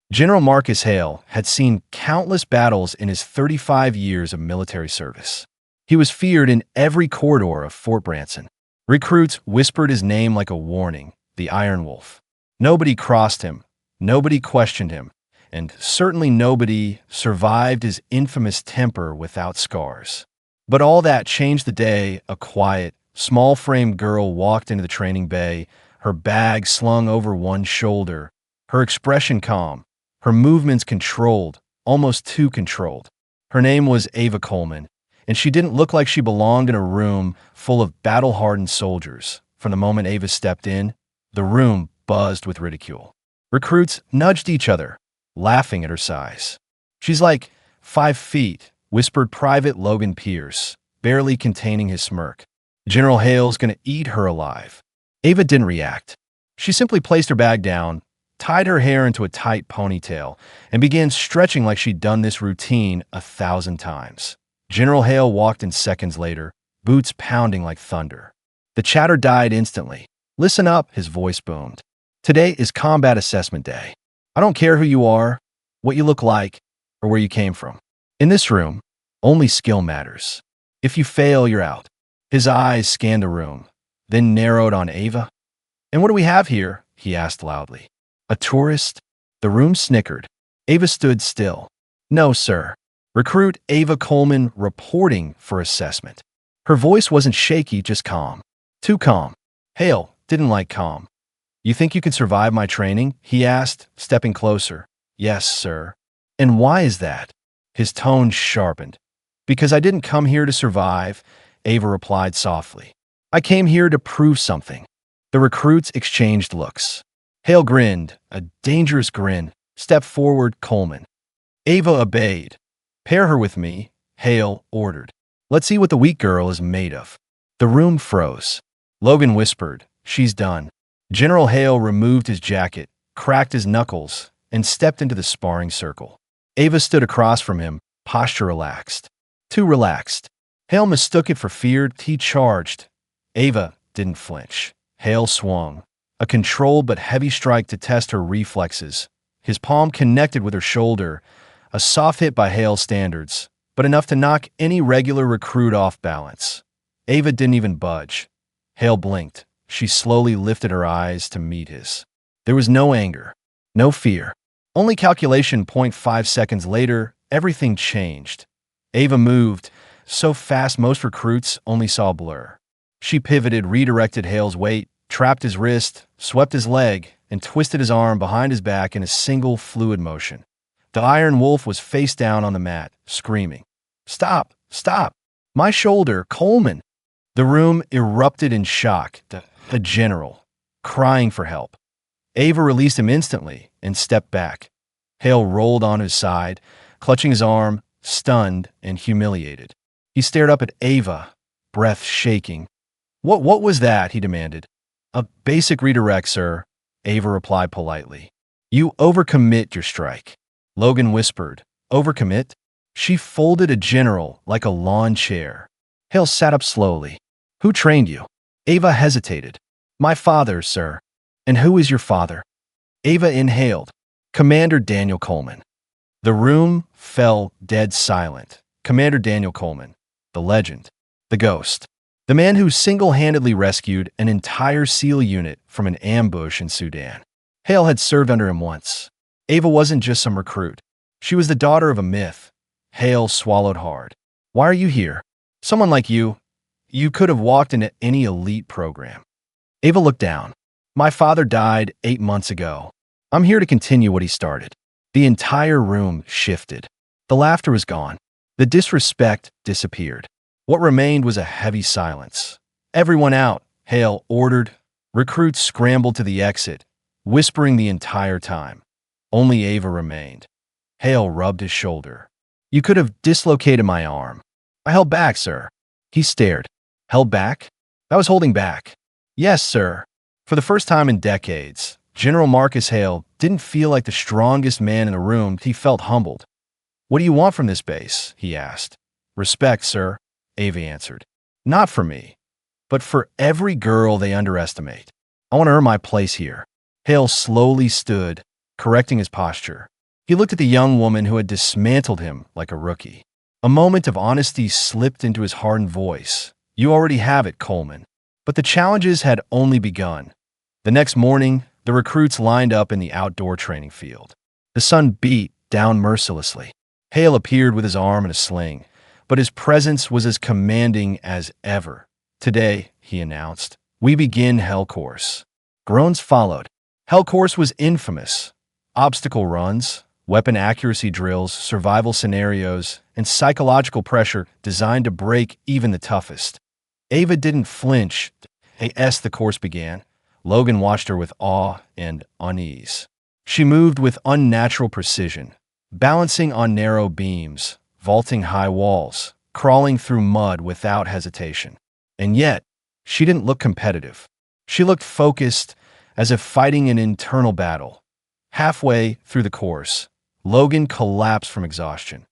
General Marcus Hale had seen countless battles in his 35 years of military service. He was feared in every corridor of Fort Branson. Recruits whispered his name like a warning, the Iron Wolf. Nobody crossed him, nobody questioned him, and certainly nobody survived his infamous temper without scars. But all that changed the day a quiet, small-framed girl walked into the training bay, her bag slung over one shoulder, her expression calm, her movements controlled, almost too controlled. Her name was Ava Coleman, and she didn't look like she belonged in a room full of battle-hardened soldiers. From the moment Ava stepped in, the room buzzed with ridicule. Recruits nudged each other, laughing at her size. "She's like 5 feet," whispered Private Logan Pierce, barely containing his smirk. "General Hale's gonna eat her alive." Ava didn't react. She simply placed her bag down, tied her hair into a tight ponytail, and began stretching like she'd done this routine 1,000 times. General Hale walked in seconds later, boots pounding like thunder. The chatter died instantly. "Listen up," his voice boomed. "Today is combat assessment day. I don't care who you are, what you look like, or where you came from. In this room, only skill matters. If you fail, you're out." His eyes scanned the room, then narrowed on Ava. "And what do we have here?" he asked loudly. "A tourist?" The room snickered. Ava stood still. "No, sir. Recruit Ava Coleman reporting for assessment." Her voice wasn't shaky, just calm. Too calm. Hale didn't like calm. "You think you can survive my training?" he asked, stepping closer. "Yes, sir." "And why is that?" His tone sharpened. "Because I didn't come here to survive," Ava replied softly. "I came here to prove something." The recruits exchanged looks. Hale grinned, a dangerous grin. "Step forward, Coleman." Ava obeyed. "Pair her with me," Hale ordered. "Let's see what the weak girl is made of." The room froze. Logan whispered, "She's done." General Hale removed his jacket, cracked his knuckles, and stepped into the sparring circle. Ava stood across from him, posture relaxed. Too relaxed. Hale mistook it for fear. He charged. Ava didn't flinch. Hale swung. A controlled but heavy strike to test her reflexes. His palm connected with her shoulder, a soft hit by Hale's standards, but enough to knock any regular recruit off balance. Ava didn't even budge. Hale blinked. She slowly lifted her eyes to meet his. There was no anger, no fear, only calculation. 5 seconds later, everything changed. Ava moved, so fast most recruits only saw a blur. She pivoted, redirected Hale's weight, trapped his wrist, swept his leg, and twisted his arm behind his back in a single fluid motion. The Iron Wolf was face down on the mat, screaming, "Stop! Stop! My shoulder, Coleman!" The room erupted in shock. The general, crying for help. Ava released him instantly and stepped back. Hale rolled on his side, clutching his arm, stunned and humiliated. He stared up at Ava, breath shaking. What was that?" he demanded. "A basic redirect, sir," Ava replied politely. "You overcommit your strike." Logan whispered, "Overcommit?" She folded a general like a lawn chair. Hale sat up slowly. "Who trained you?" Ava hesitated. "My father, sir." "And who is your father?" Ava inhaled. "Commander Daniel Coleman." The room fell dead silent. Commander Daniel Coleman, the legend, the ghost, the man who single-handedly rescued an entire SEAL unit from an ambush in Sudan. Hale had served under him once. Ava wasn't just some recruit. She was the daughter of a myth. Hale swallowed hard. "Why are you here? Someone like you could have walked into any elite program." Ava looked down. "My father died 8 months ago. I'm here to continue what he started." The entire room shifted. The laughter was gone. The disrespect disappeared. What remained was a heavy silence. "Everyone out," Hale ordered. Recruits scrambled to the exit, whispering the entire time. Only Ava remained. Hale rubbed his shoulder. "You could have dislocated my arm." "I held back, sir." He stared. "Held back?" "I was holding back." "Yes, sir." For the first time in decades, General Marcus Hale didn't feel like the strongest man in the room. He felt humbled. "What do you want from this base?" he asked. "Respect, sir," Ava answered. "Not for me, but for every girl they underestimate. I want to earn my place here." Hale slowly stood, correcting his posture. He looked at the young woman who had dismantled him like a rookie. A moment of honesty slipped into his hardened voice. You already have it, Coleman. But the challenges had only begun. The next morning, the recruits lined up in the outdoor training field. The sun beat down mercilessly. Hale appeared with his arm in a sling, but his presence was as commanding as ever. Today, he announced, we begin Hell Course. Groans followed. Hell Course was infamous. Obstacle runs, weapon accuracy drills, survival scenarios, and psychological pressure designed to break even the toughest. Ava didn't flinch as the course began. Logan watched her with awe and unease. She moved with unnatural precision, balancing on narrow beams, vaulting high walls, crawling through mud without hesitation. And yet, she didn't look competitive. She looked focused, as if fighting an internal battle. Halfway through the course, Logan collapsed from exhaustion.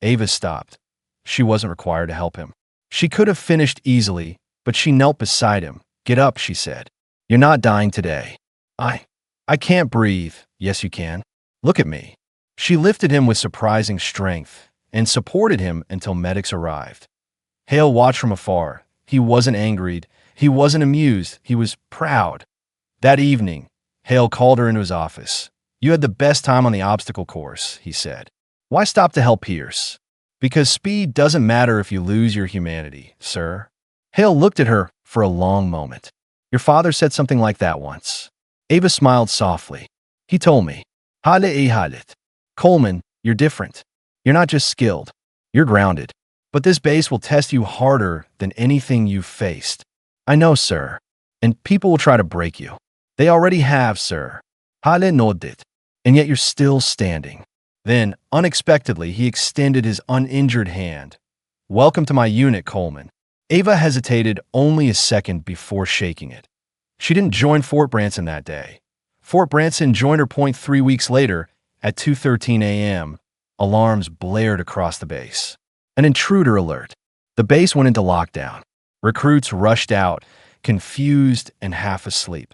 Ava stopped. She wasn't required to help him. She could have finished easily, but she knelt beside him. Get up, she said. You're not dying today. I can't breathe. Yes, you can. Look at me. She lifted him with surprising strength and supported him until medics arrived. Hale watched from afar. He wasn't angry. He wasn't amused. He was proud. That evening, Hale called her into his office. You had the best time on the obstacle course, he said. Why stop to help Pierce? Because speed doesn't matter if you lose your humanity, sir. Hale looked at her for a long moment. Your father said something like that once. Ava smiled softly. He told me, Halit. Coleman, you're different. You're not just skilled. You're grounded. But this base will test you harder than anything you've faced. I know, sir. And people will try to break you. They already have, sir. Halit nodded. And yet you're still standing. Then, unexpectedly, he extended his uninjured hand. Welcome to my unit, Coleman. Ava hesitated only a second before shaking it. She didn't join Fort Branson that day. Fort Branson joined her point 3 weeks later at 2:13 a.m. Alarms blared across the base. An intruder alert. The base went into lockdown. Recruits rushed out, confused and half asleep.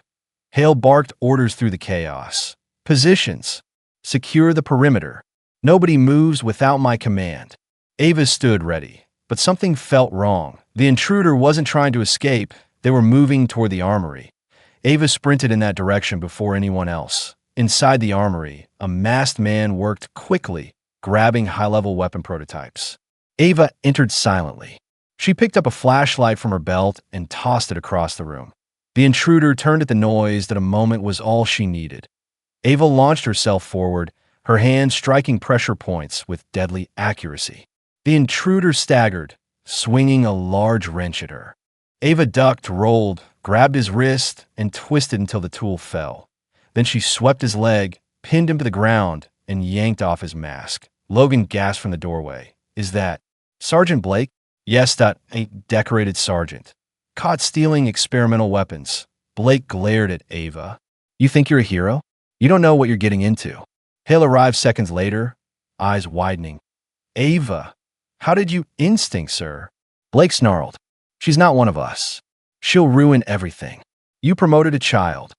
Hale barked orders through the chaos. Positions. Secure the perimeter. Nobody moves without my command. Ava stood ready, but something felt wrong. The intruder wasn't trying to escape. They were moving toward the armory. Ava sprinted in that direction before anyone else. Inside the armory, a masked man worked quickly, grabbing high-level weapon prototypes. Ava entered silently. She picked up a flashlight from her belt and tossed it across the room. The intruder turned at the noise that a moment was all she needed. Ava launched herself forward, her hand striking pressure points with deadly accuracy. The intruder staggered, swinging a large wrench at her. Ava ducked, rolled, grabbed his wrist, and twisted until the tool fell. Then she swept his leg, pinned him to the ground, and yanked off his mask. Logan gasped from the doorway. Is that Sergeant Blake? Yes, that a decorated sergeant. Caught stealing experimental weapons. Blake glared at Ava. You think you're a hero? You don't know what you're getting into. Hale arrived seconds later, eyes widening. Ava, how did you instinct, sir? Blake snarled. She's not one of us. She'll ruin everything. You promoted a child.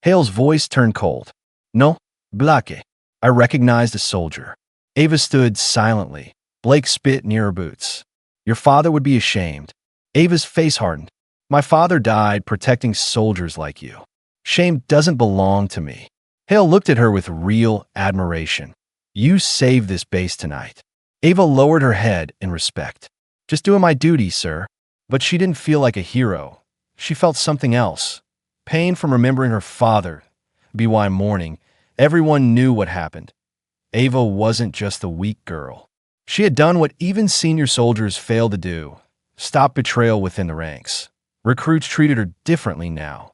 Hale's voice turned cold. No, Blake. I recognized a soldier. Ava stood silently. Blake spit near her boots. Your father would be ashamed. Ava's face hardened. My father died protecting soldiers like you. Shame doesn't belong to me. Hale looked at her with real admiration. You saved this base tonight. Ava lowered her head in respect. Just doing my duty, sir. But she didn't feel like a hero. She felt something else. Pain from remembering her father. BY mourning. Everyone knew what happened. Ava wasn't just the weak girl. She had done what even senior soldiers failed to do. Stop betrayal within the ranks. Recruits treated her differently now.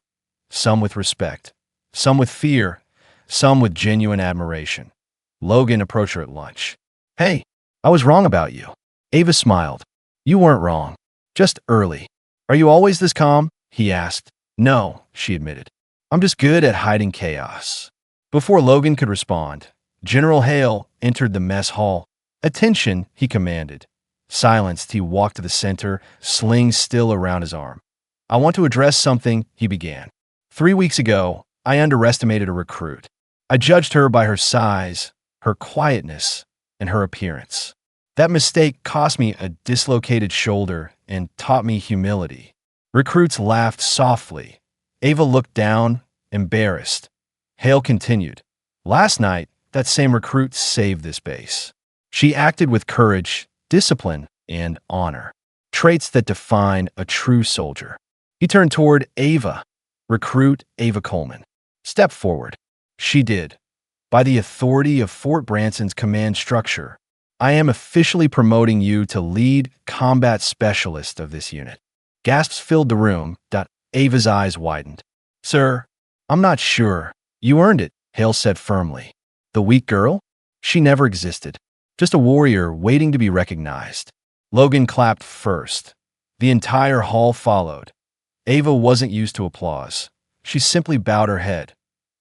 Some with respect. Some with fear. Some with genuine admiration. Logan approached her at lunch. Hey, I was wrong about you. Ava smiled. You weren't wrong. Just early. Are you always this calm? He asked. No, she admitted. I'm just good at hiding chaos. Before Logan could respond, General Hale entered the mess hall. Attention, he commanded. Silenced, he walked to the center, sling still around his arm. I want to address something, he began. 3 weeks ago, I underestimated a recruit. I judged her by her size, her quietness, and her appearance. That mistake cost me a dislocated shoulder and taught me humility. Recruits laughed softly. Ava looked down, embarrassed. Hale continued. Last night, that same recruit saved this base. She acted with courage, discipline, and honor, traits that define a true soldier. He turned toward Ava. Recruit Ava Coleman. Step forward. She did. By the authority of Fort Branson's command structure, I am officially promoting you to lead combat specialist of this unit. Gasps filled the room. Ava's eyes widened. Sir, I'm not sure. You earned it, Hale said firmly. The weak girl? She never existed. Just a warrior waiting to be recognized. Logan clapped first. The entire hall followed. Ava wasn't used to applause. She simply bowed her head.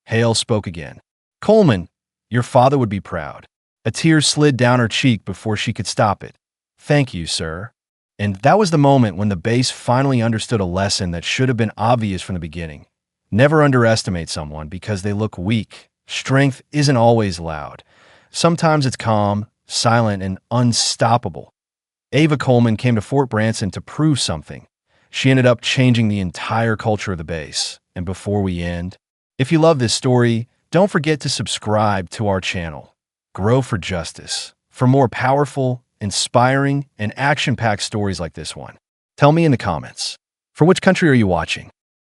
Hale spoke again. Coleman, your father would be proud. A tear slid down her cheek before she could stop it. Thank you, sir. And that was the moment when the base finally understood a lesson that should have been obvious from the beginning. Never underestimate someone because they look weak. Strength isn't always loud. Sometimes it's calm, silent, and unstoppable. Ava Coleman came to Fort Branson to prove something. She ended up changing the entire culture of the base. And before we end, if you love this story, don't forget to subscribe to our channel. Grow for Justice for more powerful, inspiring, and action-packed stories like this one. Tell me in the comments, for which country are you watching?